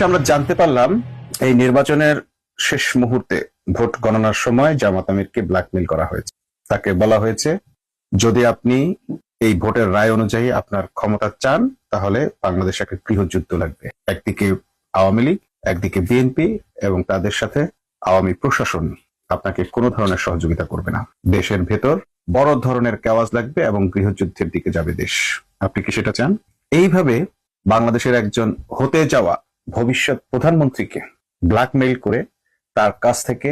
আমরা জানতে পারলাম এই নির্বাচনের শেষ মুহূর্তে ভোট গণনার সময় জামাত আমিরকে ব্ল্যাকমেইল করা হয়েছে। তাকে বলা হয়েছে, যদি আপনি এই ভোটের রায় অনুযায়ী আপনার ক্ষমতা চান তাহলে বাংলাদেশে একটা গৃহযুদ্ধ লাগবে। একদিকে আওয়ামী লীগ, একদিকে বিএনপি এবং তাদের সাথে আওয়ামী প্রশাসন আপনাকে কোনো ধরনের সহযোগিতা করবে না। দেশের ভেতর বড় ধরনের কেওয়াজ লাগবে এবং গৃহযুদ্ধের দিকে যাবে দেশ। আপনি কি সেটা চান? এইভাবে বাংলাদেশের একজন হতে যাওয়া ভবিষ্যৎ প্রধানমন্ত্রীকে ব্ল্যাকমেইল করে তার কাছ থেকে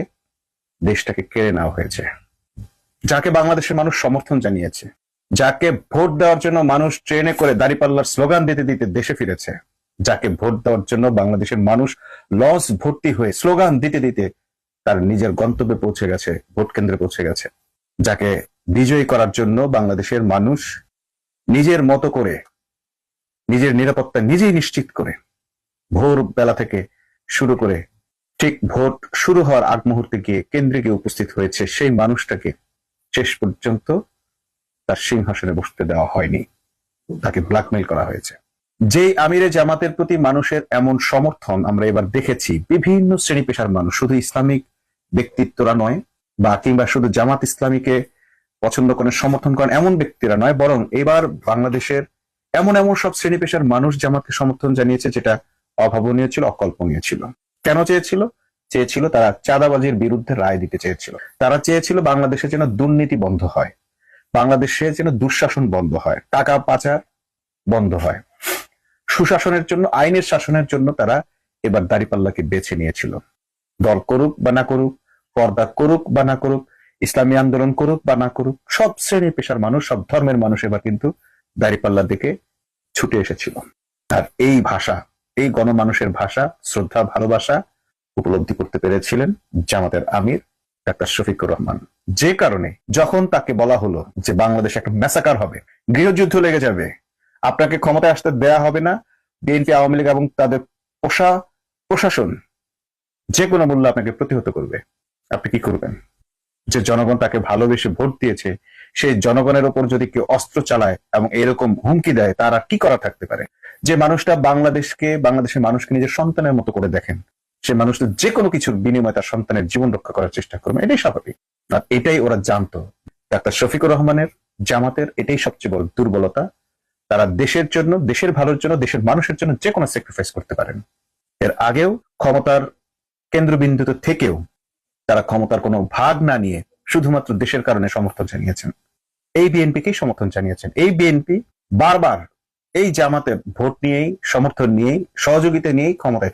দেশটাকে কেড়ে নেওয়া হয়েছে। যাকে বাংলাদেশের মানুষ সমর্থন জানিয়েছে, যাকে ভোট দেওয়ার জন্য মানুষ ট্রেনে করে দাঁড়িপাল্লার স্লোগান দিতে দিতে দেশে ফিরেছে, যাকে ভোট দেওয়ার জন্য বাংলাদেশের মানুষ লঞ্চ ভর্তি হয়ে স্লোগান দিতে দিতে তার নিজের গন্তব্যে পৌঁছে গেছে, ভোট কেন্দ্রে পৌঁছে গেছে, যাকে বিজয়ী করার জন্য বাংলাদেশের মানুষ নিজের মতো করে নিজের নিরাপত্তা নিজেই নিশ্চিত করে ভোর বেলা থেকে শুরু করে ঠিক ভোট শুরু হওয়ার আগ মুহূর্তে গিয়ে কেন্দ্রে গিয়ে উপস্থিত হয়েছে, সেই মানুষটাকে শেষ পর্যন্ত তার সিংহাসনে বসতে দেওয়া হয়নি, তাকে ব্ল্যাকমেইল করা হয়েছে। যেই আমিরে জামাতের প্রতি মানুষের এমন সমর্থন আমরা এবার দেখেছি, বিভিন্ন শ্রেণী পেশার মানুষ, শুধু ইসলামিক ব্যক্তিত্বরা নয় বা কিংবা শুধু জামাত ইসলামীকে পছন্দ করেন সমর্থন করেন এমন ব্যক্তিরা নয়, বরং এবার বাংলাদেশের এমন এমন সব শ্রেণী পেশার মানুষ জামাতকে সমর্থন জানিয়েছে যেটা অভাবনীয় ছিল, অকল্পনীয় ছিল। কেন চেয়েছিল? চেয়েছিল তারা চাঁদাবাজির বিরুদ্ধে রায় দিতে চেয়েছিল। তারা চেয়েছিল বাংলাদেশে যেন দুর্নীতি বন্ধ হয়, বাংলাদেশে যেন দুঃশাসন বন্ধ হয়, টাকা পাচার বন্ধ হয়। সুশাসনের জন্য, আইনের শাসনের জন্য তারা এবার দাঁড়িপাল্লাকে বেছে নিয়েছিল। দল করুক বা না করুক, পর্দা করুক বা না করুক, ইসলামী আন্দোলন করুক বা না করুক, সব শ্রেণী পেশার মানুষ, সব ধর্মের মানুষ এবার কিন্তু দাঁড়িপাল্লার দিকে ছুটে এসেছিল। আর এই ভাষা, এই গণমানুষের ভাষা, শ্রদ্ধা, ভালোবাসা উপলব্ধি করতে পেরেছিলেন জামাতের আমির ডাক্তার শফিকুর রহমান। যে কারণে যখন তাকে বলা হলো যে বাংলাদেশে একটা ম্যাসাকার হবে, গৃহযুদ্ধ লেগে যাবে, আপনাকে ক্ষমতায় আসতে দেয়া হবে না, বিএনপি, আওয়ামী লীগ এবং তাদের প্রশাসন যে কোনো মূল্য আপনাকে প্রতিহত করবে, আপনি কি করবেন? যে জনগণ তাকে ভালোবেসে ভোট দিয়েছে, সেই জনগণের ওপর যদি কেউ অস্ত্র চালায় এবং এরকম হুমকি দেয়, তার আর কি করা থাকতে পারে? যে মানুষটা বাংলাদেশের মানুষকে নিজের সন্তানের মতো করে দেখেন, সে মানুষটা যে কোনো কিছুর বিনিময়ে তার সন্তানের জীবন রক্ষা করার চেষ্টা করবে, এটাই স্বাভাবিক। আর এটাই ওরা জানতো। ডাক্তার শফিকুর রহমানের, জামাতের এটাই সবচেয়ে বড় দুর্বলতা। তারা দেশের জন্য, দেশের ভালোর জন্য, দেশের মানুষের জন্য যে কোনো স্যাক্রিফাইস করতে পারেন। এর আগেও ক্ষমতার কেন্দ্রবিন্দুতে থেকেও তারা ক্ষমতার কোনো ভাগ না নিয়ে শুধুমাত্র দেশের কারণে সমর্থন জানিয়েছেন। এই বিএনপিকেই সমর্থন জানিয়েছেন। এই বিএনপি বারবার এই জামাতের ভোট নিয়েই, সমর্থন নিয়েই, সহযোগিতা নিয়েই ক্ষমতায়